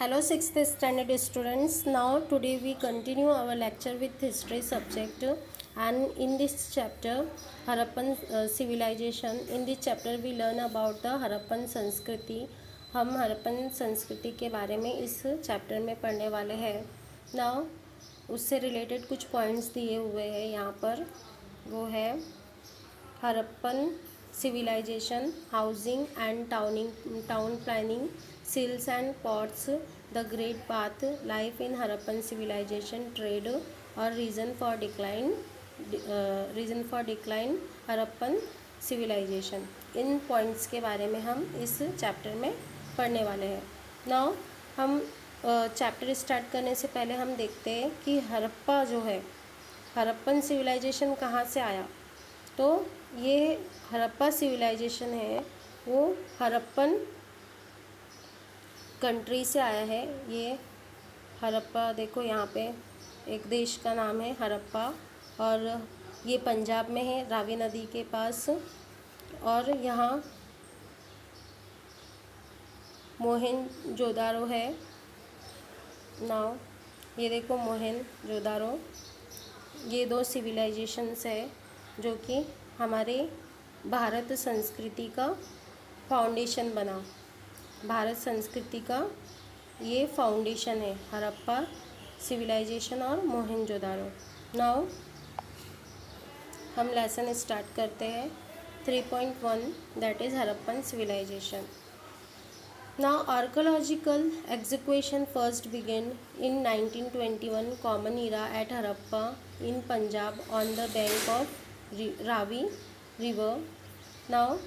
Hello 6th standard students. Now today we continue our lecture with history subject, and in this chapter Harappan civilization. In this chapter we learn about the Harappan संस्कृति. हम हरप्पन संस्कृति के बारे में इस chapter में पढ़ने वाले हैं. Now उससे रिलेटेड कुछ पॉइंट्स दिए हुए हैं यहाँ पर. वो है Harappan civilization, housing and town planning, seals and pots, the great bath, life in Harappan civilization, trade और reason for decline Harappan civilization. In points के बारे में हम इस चैप्टर में पढ़ने वाले हैं. नाउ हम चैप्टर स्टार्ट करने से पहले हम देखते हैं कि हरप्पा जो है, हरप्पन सिविलाइजेशन कहाँ से आया. तो ये हरप्पा सिविलाइजेशन है वो हरप्पन कंट्री से आया है. ये हरप्पा देखो यहाँ पे एक देश का नाम है हरप्पा, और ये पंजाब में है रावी नदी के पास. और यहाँ मोहनजोदारो है. नाउ ये देखो मोहनजोदारो, ये दो सिविलाइजेशंस है जो कि हमारे भारत संस्कृति का फाउंडेशन बना. भारत संस्कृति का ये फाउंडेशन है हरप्पा सिविलाइजेशन और मोहनजोदारो. नाउ हम लेसन स्टार्ट करते हैं. 3.1 that is Harappan civilisation. Now archaeological excavation first began in 1921 common era at Harappa in Punjab on the bank of Ravi river. Now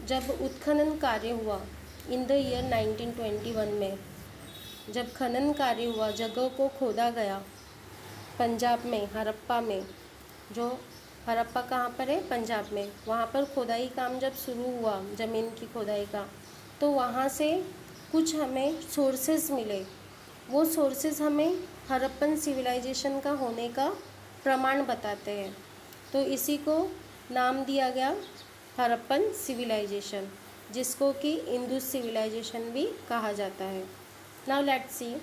जब उत्खनन कार्य हुआ इन द ईयर 1921 में, जब खनन कार्य हुआ, जगह को खोदा गया पंजाब में हरप्पा में. जो हरप्पा कहाँ पर है? पंजाब में. वहाँ पर खोदाई काम जब शुरू हुआ, ज़मीन की खोदाई का, तो वहाँ से कुछ हमें सोर्सेज मिले. वो सोर्सेज हमें हरप्पन सिविलाइजेशन का होने का प्रमाण बताते हैं. तो इसी को नाम दिया गया हरप्पन सिविलाइजेशन, जिसको कि इंडस सिविलाइजेशन भी कहा जाता है. Now let's see.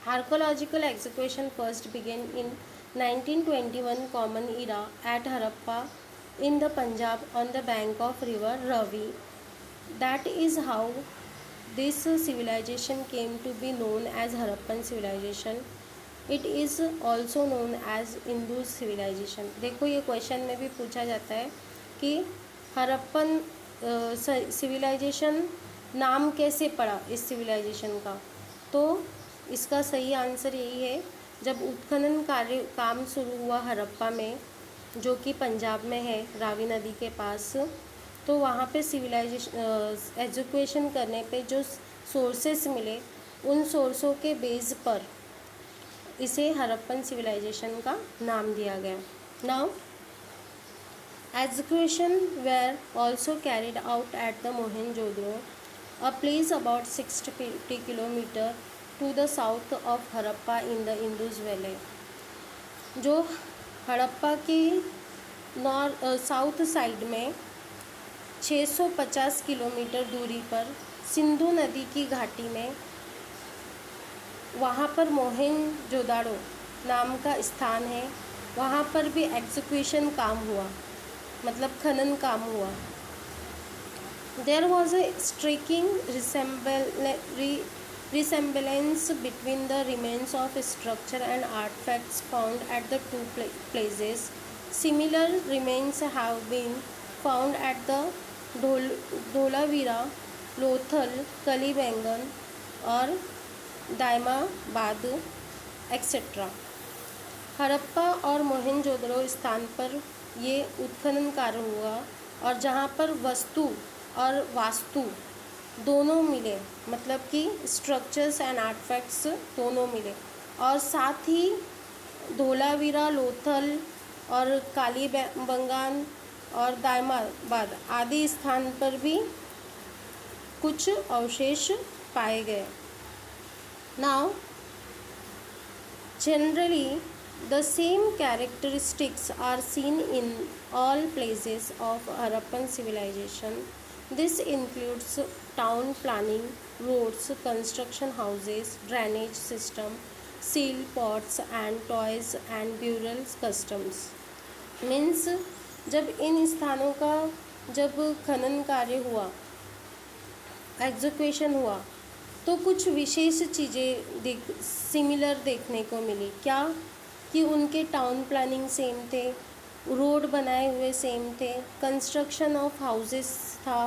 Archaeological excavation first begin in 1921 common era at Harappa in the Punjab on the bank of river Ravi. That is how this civilization came to be known as Harappan civilization. It is also known as Indus civilization. देखो ये question में भी पूछा जाता है कि Harappan civilisation नाम कैसे पड़ा इस सिविलाइजेशन का. तो इसका सही आंसर यही है, जब उत्खनन कार्य काम शुरू हुआ हरप्पा में, जो कि पंजाब में है रावी नदी के पास, तो वहाँ पे सिविलाइजेशन एजुकेशन करने पे जो सोर्सेस मिले, उन सोर्सों के बेस पर इसे हरप्पन सिविलाइजेशन का नाम दिया गया. Now education were also carried out at the Mohenjodaro, a place about 60 kilometre to the south of Harappa in the Indus valley. जो हड़प्पा की साउथ साइड में 650 किलोमीटर दूरी पर सिंधु नदी की घाटी में, वहाँ पर मोहनजोदाड़ो नाम का स्थान है. वहाँ पर भी एग्जीक्यूशन काम हुआ, मतलब खनन काम हुआ. There was a striking resemblance between the remains of structure and artifacts found at the two places. Similar remains have been found at the Dholavira, Lothal, Kalibangan और दायमाबाद एक्सेट्रा. हरप्पा और मोहनजोदड़ो स्थान पर ये उत्खनन कार्य हुआ, और जहाँ पर वस्तु और वास्तु दोनों मिले, मतलब कि स्ट्रक्चर्स एंड आर्टिफैक्ट्स दोनों मिले. और साथ ही धोलावीरा, लोथल और कालीबंगान और दायमाबाद आदि स्थान पर भी कुछ अवशेष पाए गए. Now generally the same characteristics are seen in all places of Harappan civilisation. This includes town planning, roads, construction houses, drainage system, seal pots and toys and burial customs. Means जब इन स्थानों का जब खनन कार्य हुआ, एग्जीक्यूशन हुआ, तो कुछ विशेष चीज़ें सिमिलर देखने को मिली। क्या कि उनके टाउन प्लानिंग सेम थे, रोड बनाए हुए सेम थे, कंस्ट्रक्शन ऑफ हाउसेस था,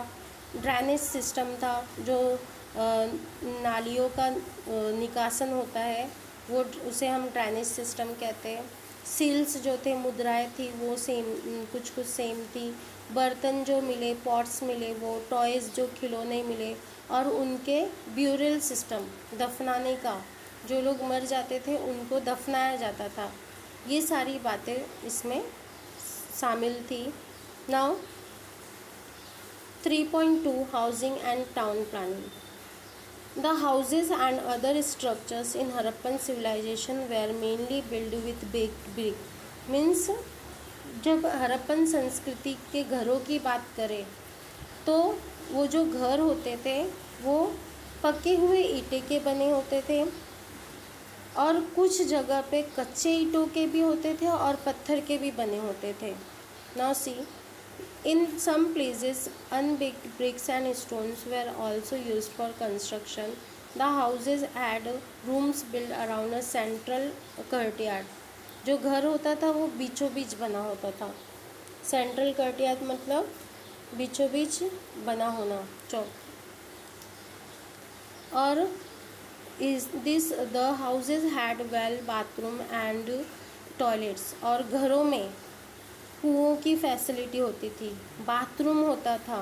ड्रेनेज सिस्टम था, जो नालियों का निकासन होता है वो उसे हम ड्रेनेज सिस्टम कहते हैं। सील्स जो थे, मुद्राएं थी, वो सेम कुछ सेम थी। बर्तन जो मिले, पॉट्स मिले, वो टॉयज़ जो खिलौने मिले, और उनके ब्यूरल सिस्टम, दफनाने का, जो लोग मर जाते थे उनको दफनाया जाता था, ये सारी बातें इसमें शामिल थी। Now 3.2 housing and town planning. The houses and other structures in Harappan civilization were mainly built with baked brick. Means जब हरप्पन संस्कृति के घरों की बात करें तो वो जो घर होते थे वो पके हुए ईंटे के बने होते थे, और कुछ जगह पे कच्चे ईंटों के भी होते थे और पत्थर के भी बने होते थे. Now see, in some places unbaked bricks and stones were also used for construction. The houses had rooms built around a central courtyard. जो घर होता था वो बीचों बीच बना होता था. सेंट्रल courtyard मतलब बीचों बीच बना होना, चौक. और the houses had well bathroom and toilets. और घरों में कुओं की फैसिलिटी होती थी, बाथरूम होता था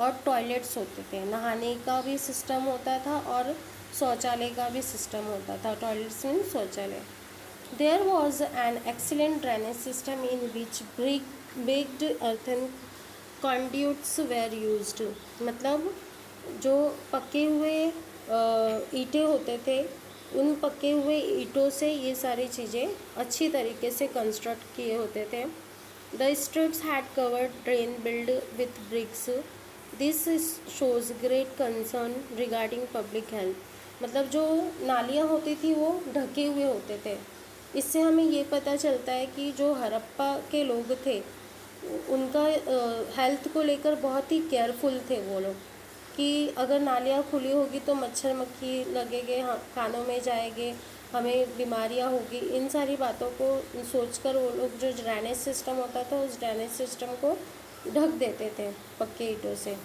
और टॉयलेट्स होते थे. नहाने का भी सिस्टम होता था और शौचालय का भी सिस्टम होता था. टॉयलेट्स मीन शौचालय. There was an excellent drainage system in which baked earthen conduits were used. मतलब जो पके हुए ईंटें होते थे, उन पके हुए ईंटों से ये सारी चीज़ें अच्छी तरीके से कंस्ट्रक्ट किए होते थे. The streets had covered drain built with bricks. This shows great concern regarding public health. मतलब जो नालियाँ होती थी वो ढके हुए होते थे. इससे हमें ये पता चलता है कि जो हड़प्पा के लोग थे उनका हेल्थ को लेकर बहुत ही केयरफुल थे वो लोग, कि अगर नालियाँ खुली होगी तो मच्छर मक्खी लगेंगे, कानों में जाएंगे, हमें बीमारियां होगी. इन सारी बातों को सोचकर वो लोग जो ड्रेनेज सिस्टम होता था उस ड्रेनेज सिस्टम को ढक देते थे पक्के ईंटों से.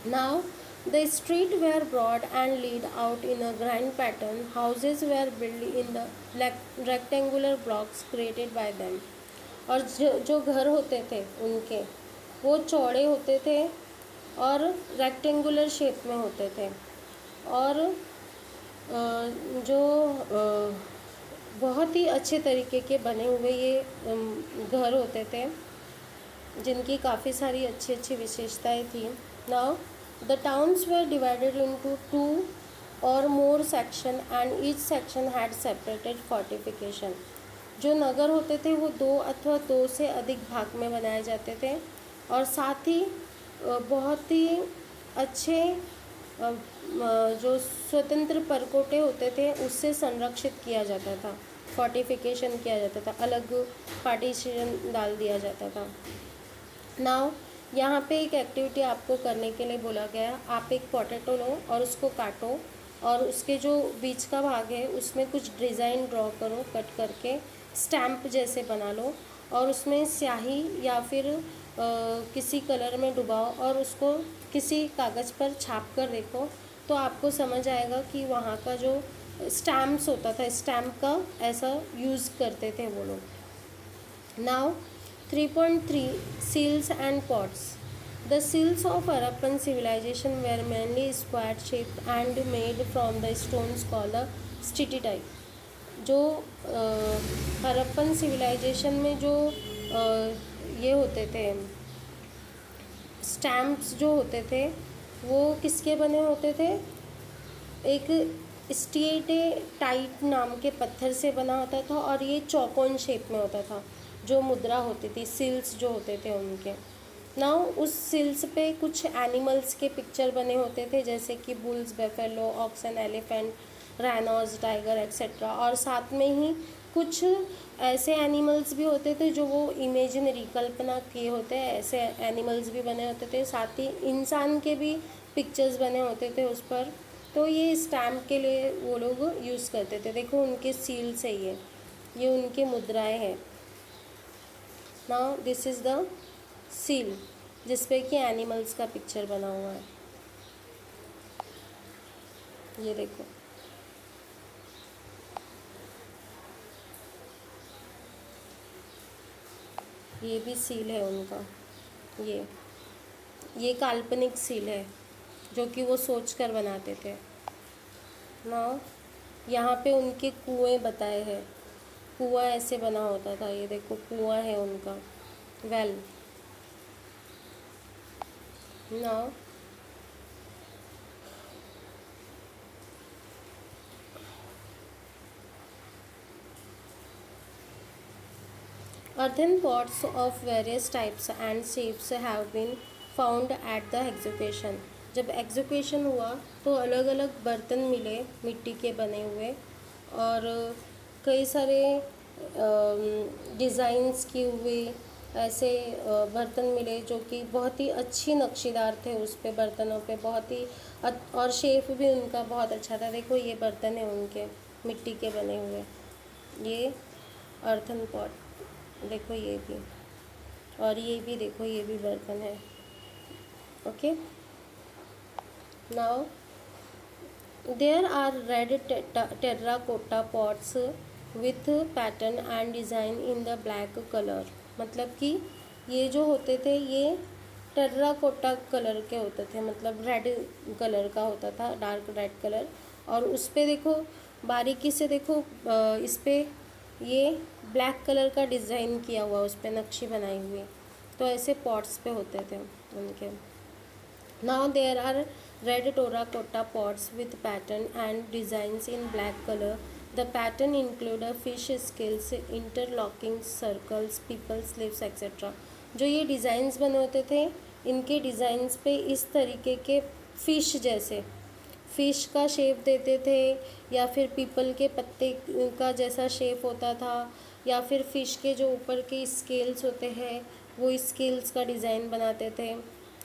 Now the street were broad and lead out in a grand pattern. Houses were build in the rectangular blocks created by them. और जो घर होते थे उनके वो चौड़े होते थे और रेक्टेंगुलर शेप में होते थे, और जो बहुत ही अच्छे तरीके के बने हुए ये घर होते थे, जिनकी काफ़ी सारी अच्छी अच्छी विशेषताएं थी. Now the towns were divided into 2 और मोर section and each section had separated fortification. जो नगर होते थे वो 2 अथवा 2 से अधिक भाग में बनाए जाते थे, और साथ ही बहुत ही अच्छे जो स्वतंत्र परकोटे होते थे उससे संरक्षित किया जाता था, फोर्टिफिकेशन किया जाता था, अलग पार्टीशन डाल दिया जाता था. नाउ यहाँ पे एक एक्टिविटी आपको करने के लिए बोला गया. आप एक पोटैटो लो और उसको काटो, और उसके जो बीच का भाग है उसमें कुछ डिज़ाइन ड्रॉ करो, कट करके स्टैम्प जैसे बना लो, और उसमें स्याही या फिर किसी कलर में डुबाओ और उसको किसी कागज़ पर छाप कर देखो, तो आपको समझ आएगा कि वहाँ का जो स्टैम्प्स होता था, स्टैम्प का ऐसा यूज़ करते थे वो लोग. Now 3.3 seals and pots. The seals of Harappan civilisation were mainly square shape and made from the stones called steatite. जो हरप्पन सिविलाइजेशन में जो ये होते थे स्टैम्प्स जो होते थे वो किसके बने होते थे? एक स्टेटाइट नाम के पत्थर से बना होता था, और ये चौकोन शेप में होता था. जो मुद्रा होती थी, सील्स जो होते थे उनके. नाउ उस सील्स पे कुछ एनिमल्स के पिक्चर बने होते थे, जैसे कि bulls, buffalo, oxen, elephant, rhinos, tiger etcetera. और साथ में ही कुछ ऐसे एनिमल्स भी होते थे जो वो इमेजिनरी कल्पना किए होते हैं, ऐसे एनिमल्स भी बने होते थे। साथ ही इंसान के भी पिक्चर्स बने होते थे उस पर। तो ये स्टैम्प के लिए वो लोग यूज़ करते थे। देखो उनके सील्स है ये उनके मुद्राएं हैं। Now this is the seal जिसपे कि एनिमल्स का पिक्चर बना हुआ है। ये देखो, ये भी सील है उनका। ये काल्पनिक सील है जो कि वो सोच कर बनाते थे ना। यहाँ पे उनके कुएं बताए हैं। कुआं ऐसे बना होता था, ये देखो कुआं है उनका, वेल ना। Earthen pots of various types and shapes have been found at the excavation। जब एग्जीक्यूशन हुआ तो अलग अलग बर्तन मिले मिट्टी के बने हुए, और कई सारे डिज़ाइंस किए हुए ऐसे बर्तन मिले जो कि बहुत ही अच्छी नक्शीदार थे उस पे बर्तनों पे, बहुत ही और शेप भी उनका बहुत अच्छा था। देखो ये बर्तन है उनके मिट्टी के बने हुए, ये अर्थन पॉट, देखो ये भी, और ये भी देखो ये भी बर्तन है। Okay, now there are red terracotta pots with pattern and design in the black colour. मतलब कि ये जो होते थे ये टेर्राकोटा कलर के होते थे, मतलब रेड कलर का होता था, डार्क रेड कलर। और उस पर देखो बारीकी से देखो, इस पर ये ब्लैक कलर का डिज़ाइन किया हुआ, उस पर नक्शी बनाई हुई। तो ऐसे पॉट्स पे होते थे उनके। Now there are red terracotta pots with pattern and designs in black color. The pattern include a fish scales, interlocking circles, people's lips etc. जो ये डिज़ाइंस बने होते थे, इनके डिज़ाइंस पे इस तरीके के फिश जैसे फिश का शेप देते थे, या फिर पीपल के पत्ते का जैसा शेप होता था, या फिर फ़िश के जो ऊपर के स्केल्स होते हैं वो स्केल्स का डिज़ाइन बनाते थे।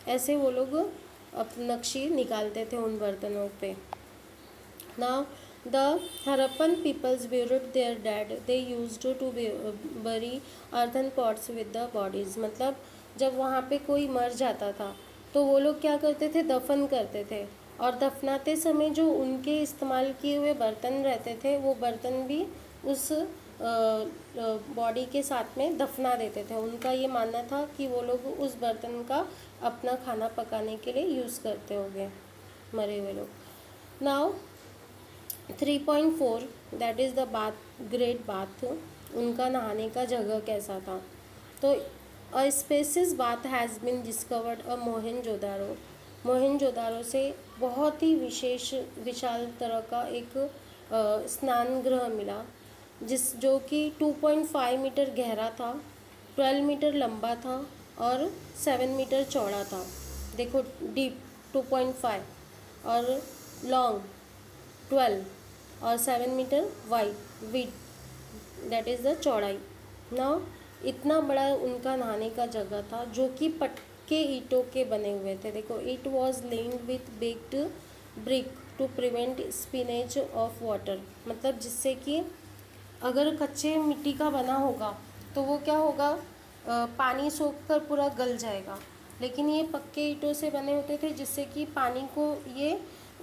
ऐसे वो लोग नक्शी निकालते थे उन बर्तनों पे। Now the Harappan peoples buried their dead, they used to bury earthen pots with the bodies। मतलब जब वहाँ पे कोई मर जाता था तो वो लोग क्या करते थे, दफन करते थे। और दफनाते समय जो उनके इस्तेमाल किए हुए बर्तन रहते थे वो बर्तन भी उस बॉडी के साथ में दफना देते थे। उनका ये मानना था कि वो लोग उस बर्तन का अपना खाना पकाने के लिए यूज़ करते होंगे मरे हुए लोग। Now 3.4 that is the bath, great bath. उनका नहाने का जगह कैसा था? तो a spacious bath has been discovered a Mohenjodaro. Mohenjodaro से बहुत ही विशाल तरह का एक स्नान गृह मिला, जो कि 2.5 मीटर गहरा था, 12 मीटर लंबा था और 7 मीटर चौड़ा था। देखो डीप 2.5 और लॉन्ग 12 और 7 metre wide width, that is the चौड़ाई ना। इतना बड़ा उनका नहाने का जगह था जो कि पक्के ईंटों के बने हुए थे। देखो it was laying with baked brick to prevent seepage of water. मतलब जिससे कि अगर कच्चे मिट्टी का बना होगा तो वो क्या होगा, पानी सोख कर पूरा गल जाएगा। लेकिन ये पक्के ईंटों से बने होते थे जिससे कि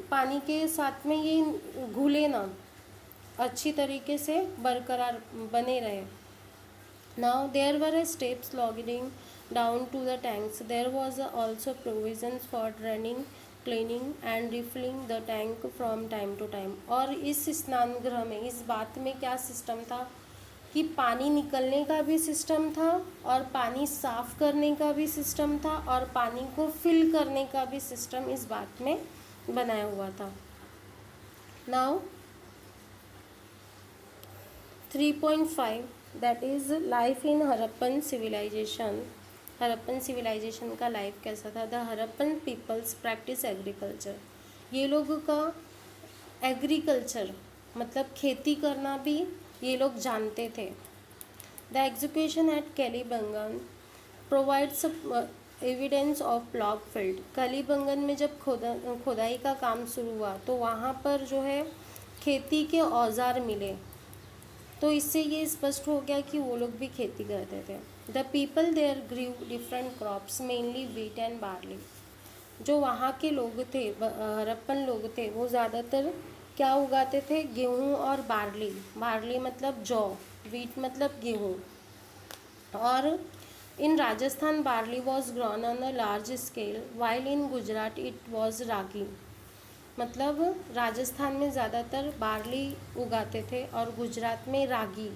पानी के साथ में ये घुले ना, अच्छी तरीके से बरकरार बने रहे। Now there were steps logging down to the tanks. There was also provisions for draining, cleaning and refilling the tank from time to time. और इस स्नान गृह में, इस बात में क्या सिस्टम था कि पानी निकलने का भी सिस्टम था और पानी साफ़ करने का भी सिस्टम था और पानी को फिल करने का भी सिस्टम इस बात में बनाया हुआ था। Now 3.5 that is life in Harappan civilisation. Harappan civilisation का लाइफ कैसा था। The Harappan peoples practice agriculture, ये लोगों का एग्रीकल्चर मतलब खेती करना भी ये लोग जानते थे। The excavation at Kalibangan provides evidence of plough field. Kalibangan में जब खोदाई का काम शुरू हुआ तो वहाँ पर जो है खेती के औजार मिले, तो इससे ये स्पष्ट हो गया कि वो लोग भी खेती करते थे। The people there grew different crops mainly wheat and barley. जो वहाँ के लोग थे, हड़प्पन लोग थे, वो ज़्यादातर क्या उगाते थे, गेहूँ और बार्ली। बार्ली मतलब जौ, व्हीट मतलब गेहूँ। और in Rajasthan barley was grown on a large scale while in Gujarat it was ragi. मतलब राजस्थान में ज़्यादातर बार्ली उगाते थे और गुजरात में रागी,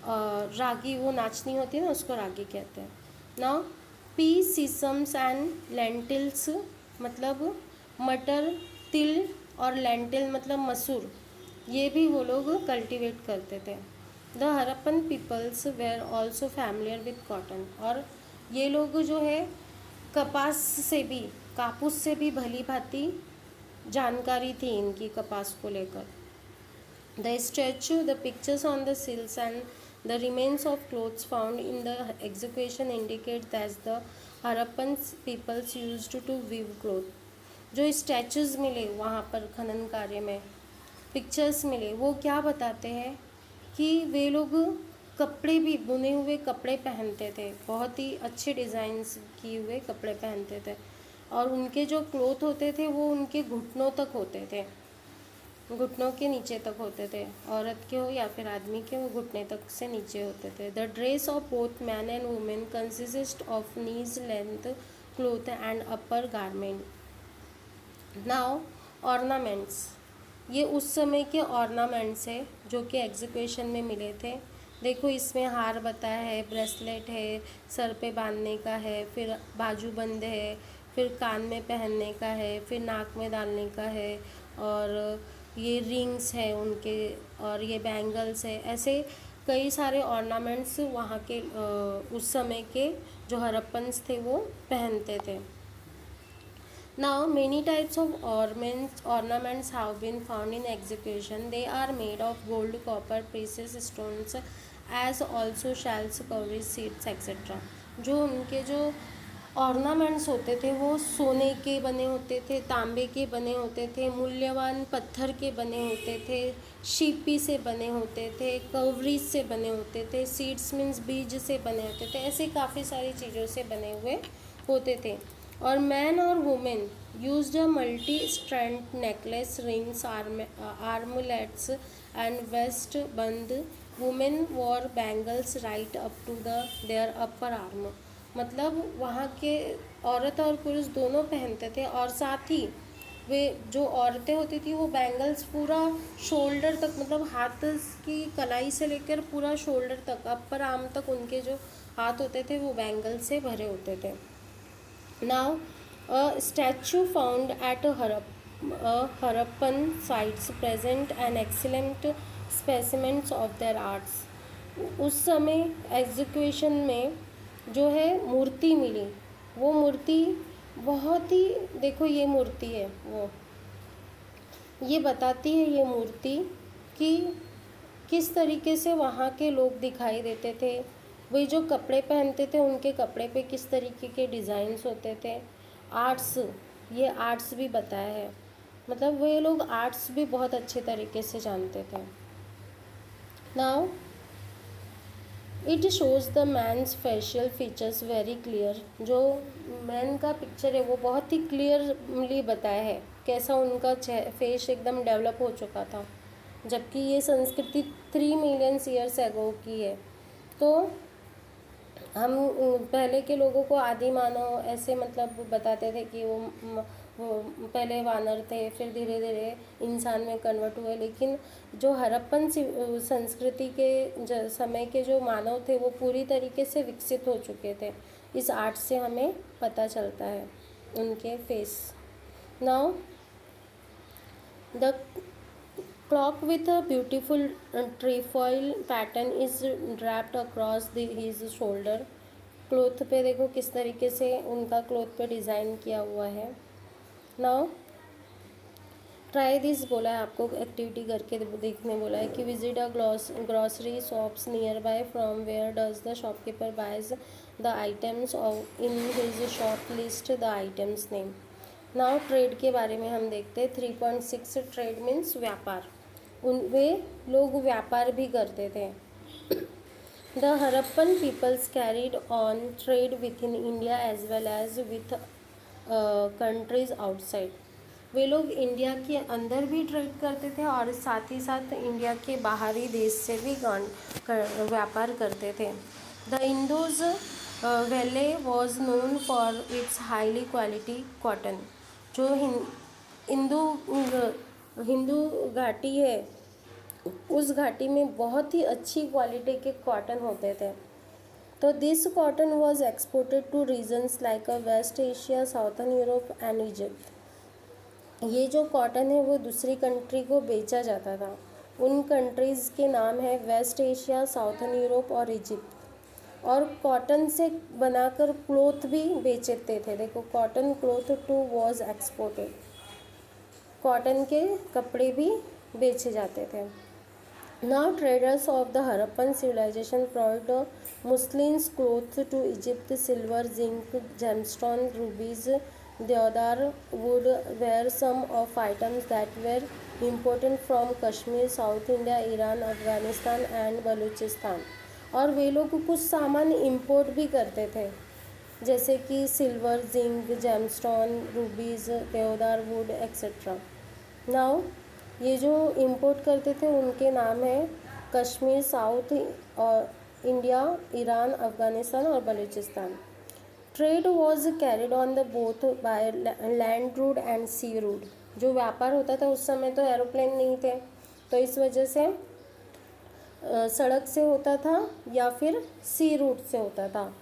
रागी वो नाचनी होती है ना, उसको रागी कहते हैं। नाउ पी सीसम्स एंड लेंटिल्स मतलब मटर, तिल, और लेंटिल मतलब मसूर, ये भी वो लोग कल्टीवेट करते थे। The Harappan peoples were also familiar with cotton, और ये लोग जो है कपास से भी, कापूस से भी भली भांति जानकारी थी इनकी कपास को लेकर। The statue, the pictures on the seals and the remains of cloths found in the excavation indicate that the Harappan peoples used to weave cloth. जो स्टैचूज मिले वहाँ पर खनन कार्य में, पिक्चर्स मिले, वो क्या बताते हैं कि वे लोग कपड़े भी, बुने हुए कपड़े पहनते थे, बहुत ही अच्छे डिज़ाइंस किए हुए कपड़े पहनते थे, और उनके जो क्लोथ होते थे वो उनके घुटनों तक होते थे, घुटनों के नीचे तक होते थे। औरत के हो या फिर आदमी के, वो घुटने तक से नीचे होते थे। The dress of both man and women consist of knees length cloth and upper garment. Now ornaments, ये उस समय के ऑर्नामेंट्स है जो कि एग्जीक्यूशन में मिले थे। देखो इसमें हार बताया है, ब्रेसलेट है, सर पे बांधने का है, फिर बाजूबंद है, फिर कान में पहनने का है, फिर नाक में डालने का है, और ये रिंग्स है उनके, और ये बैंगल्स है। ऐसे कई सारे ऑर्नामेंट्स वहाँ के उस समय के जो हड़प्पन्स थे वो पहनते थे। Now, many types of ornaments have been found in execution. They are made of gold, copper, precious stones, as also shells, cowries, seeds, etc. जो उनके जो ऑर्नामेंट्स होते थे वो सोने के बने होते थे, तांबे के बने होते थे, मूल्यवान पत्थर के बने होते थे, शीपी से बने होते थे, कवरीज से बने होते थे, सीड्स मीन्स बीज से बने होते थे, ऐसे काफ़ी सारी चीज़ों से बने हुए होते थे। और मैन और women used a multi strand necklace, rings, armlets and waist band. Women wore bangles right up to their upper arm. मतलब वहाँ के औरत और पुरुष दोनों पहनते थे, और साथ ही वे जो औरतें होती थी वो बैंगल्स पूरा शोल्डर तक, मतलब हाथ की कलाई से लेकर पूरा शोल्डर तक, अपर आर्म तक उनके जो हाथ होते थे वो बैंगल से भरे होते थे। Now, a statue found at Harappan sites present an excellent specimens of their arts. उस समय एग्जीक्यूशन में जो है मूर्ति मिली, वो मूर्ति बहुत ही, देखो ये मूर्ति है, वो ये बताती है ये मूर्ति कि किस तरीके से वहाँ के लोग दिखाई देते थे, वे जो कपड़े पहनते थे उनके कपड़े पे किस तरीके के डिज़ाइंस होते थे। आर्ट्स, ये आर्ट्स भी बताया है, मतलब वे लोग आर्ट्स भी बहुत अच्छे तरीके से जानते थे। Now it shows the man's facial features very clear. जो मैन का पिक्चर है वो बहुत ही क्लियरली बताया है, कैसा उनका फेस एकदम डेवलप हो चुका था, जबकि ये संस्कृति 3 मिलियन ईयर्स एगो की है। तो हम पहले के लोगों को आदि मानव ऐसे मतलब बताते थे कि वो पहले वानर थे, फिर धीरे धीरे इंसान में कन्वर्ट हुए, लेकिन जो हड़प्पन संस्कृति के समय के जो मानव थे वो पूरी तरीके से विकसित हो चुके थे। इस आर्ट से हमें पता चलता है उनके face. Now the clock with a beautiful trefoil pattern is draped across his shoulder. Cloth पे देखो किस तरीके से उनका क्लॉथ पे डिज़ाइन किया हुआ है। नाउ ट्राई दिस बोला है, आपको एक्टिविटी करके देखने बोला है कि visit a grocery shops near by from where does the shopkeeper buys the items in his shop list the items name. Now trade के बारे में हम देखते हैं। 3.6 ट्रेड मीन्स व्यापार, वे लोग व्यापार भी करते थे। The Harappan peoples carried on trade within India as well as with countries outside. वे लोग इंडिया के अंदर भी ट्रेड करते थे और साथ ही साथ इंडिया के बाहरी देश से भी व्यापार करते थे। The Indus valley was known for its highly quality cotton. जो हिंदू घाटी है, उस घाटी में बहुत ही अच्छी क्वालिटी के कॉटन होते थे। तो this cotton was exported to regions like west Asia, southern Europe and Egypt. ये जो कॉटन है वो दूसरी कंट्री को बेचा जाता था। उन कंट्रीज़ के नाम है वेस्ट एशिया, साउथर्न यूरोप और इजिप्ट। और कॉटन से बनाकर क्लॉथ भी बेचते थे। देखो, cotton cloth too was exported, cotton के कपड़े भी बेचे जाते थे। Now traders of the Harappan civilisation provide muslins cloth to Egypt. Silver, zinc, gemstone, rubies, deodar wood were some of items that were imported from Kashmir, South India, Iran, Afghanistan and Balochistan। और वे लोग कुछ सामान import भी करते थे, जैसे कि silver, zinc, gemstone, रूबीज, देवदार वुड एक्सेट्रा। नाउ ये जो इंपोर्ट करते थे उनके नाम है कश्मीर, साउथ और इंडिया, ईरान, अफगानिस्तान और Balochistan. Trade was carried on the both by land route and sea route. जो व्यापार होता था उस समय तो एरोप्लेन नहीं थे, तो इस वजह से सड़क से होता था या फिर सी रूट से होता था,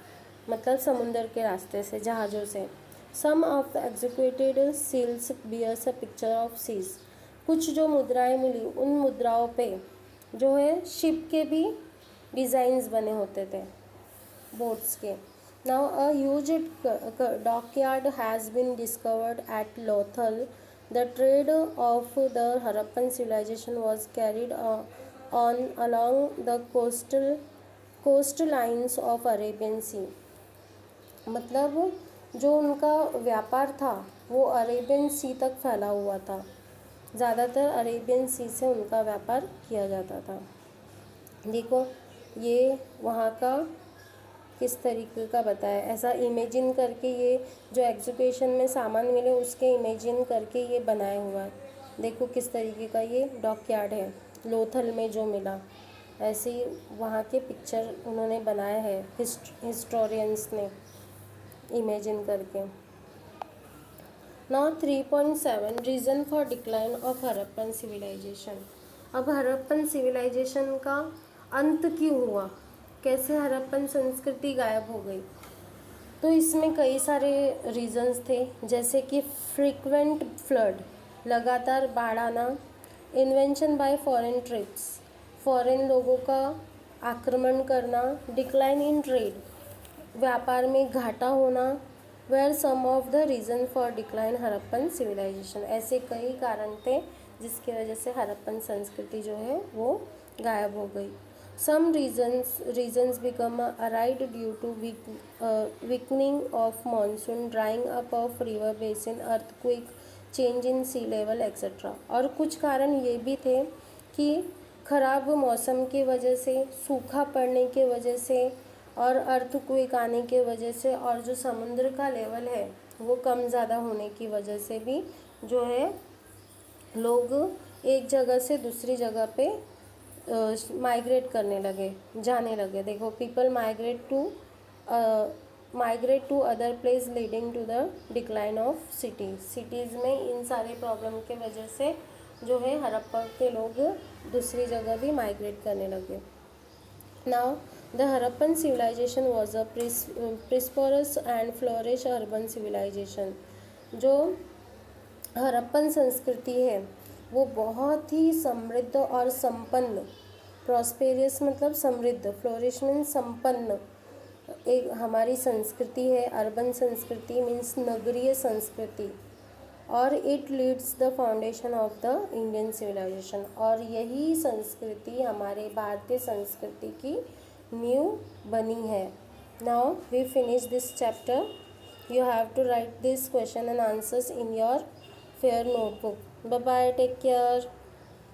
मतलब समुंदर के रास्ते से, जहाज़ों से। Some of the excavated seals bears a picture of seas. कुछ जो मुद्राएं मिली उन मुद्राओं पे जो है शिप के भी डिज़ाइंस बने होते थे, बोट्स के। Now a huge dockyard has been discovered at Lothal. The trade of the Harappan civilization was carried on along the coastlines of Arabian Sea. मतलब जो उनका व्यापार था वो अरेबियन सी तक फैला हुआ था। ज़्यादातर अरेबियन सी से उनका व्यापार किया जाता था। देखो, ये वहाँ का किस तरीके का बताया, ऐसा इमेजिन करके, ये जो एग्जीक्यूशन में सामान मिले उसके इमेजिन करके ये बनाया हुआ है। देखो किस तरीके का ये डॉकयार्ड है लोथल में जो मिला, ऐसे ही वहाँ के पिक्चर उन्होंने बनाया है हिस्टोरियंस ने इमेजिन करके। Now 3.7 reason for decline of Harappan civilisation. अब हरप्पन सिविलाइजेशन का अंत क्यों हुआ, कैसे हरप्पन संस्कृति गायब हो गई, तो इसमें कई सारे रीजंस थे, जैसे कि फ्रीक्वेंट फ्लड, लगातार बाढ़ आना, invention bye foreign trips, foreign लोगों का आक्रमण करना, डिक्लाइन इन ट्रेड, व्यापार में घाटा होना, were some of the reason for decline Harappan civilisation. ऐसे कई कारण थे जिसकी वजह से हरप्पन संस्कृति जो है वो गायब हो गई। Some reasons become arid due to weakening of monsoon, drying up of river basin, earthquake, change in sea level etc. और कुछ कारण ये भी थे कि खराब मौसम की वजह से, सूखा पड़ने की वजह से और अर्थक्वेक आने की वजह से, और जो समुद्र का लेवल है वो कम ज़्यादा होने की वजह से भी जो है लोग एक जगह से दूसरी जगह पे माइग्रेट करने लगे, जाने लगे। देखो, people migrate to other place leading to the decline of cities में इन सारे प्रॉब्लम के वजह से जो है हरप्पा के लोग दूसरी जगह भी माइग्रेट करने लगे। Now the Harappan civilisation was a prosperous and flourish urban civilisation. जो हरप्पन संस्कृति है वो बहुत ही समृद्ध और संपन्न, प्रॉस्पेरियस मतलब समृद्ध, फ्लोरिश मीन्स संपन्न, एक हमारी संस्कृति है, अर्बन संस्कृति मीन्स नगरीय संस्कृति, और it leads the foundation of the Indian civilisation, और यही संस्कृति हमारे भारतीय संस्कृति की नींव बनी है। Now we finish this chapter. You have to write this question and answers in your fair notebook. Bye bye, take care.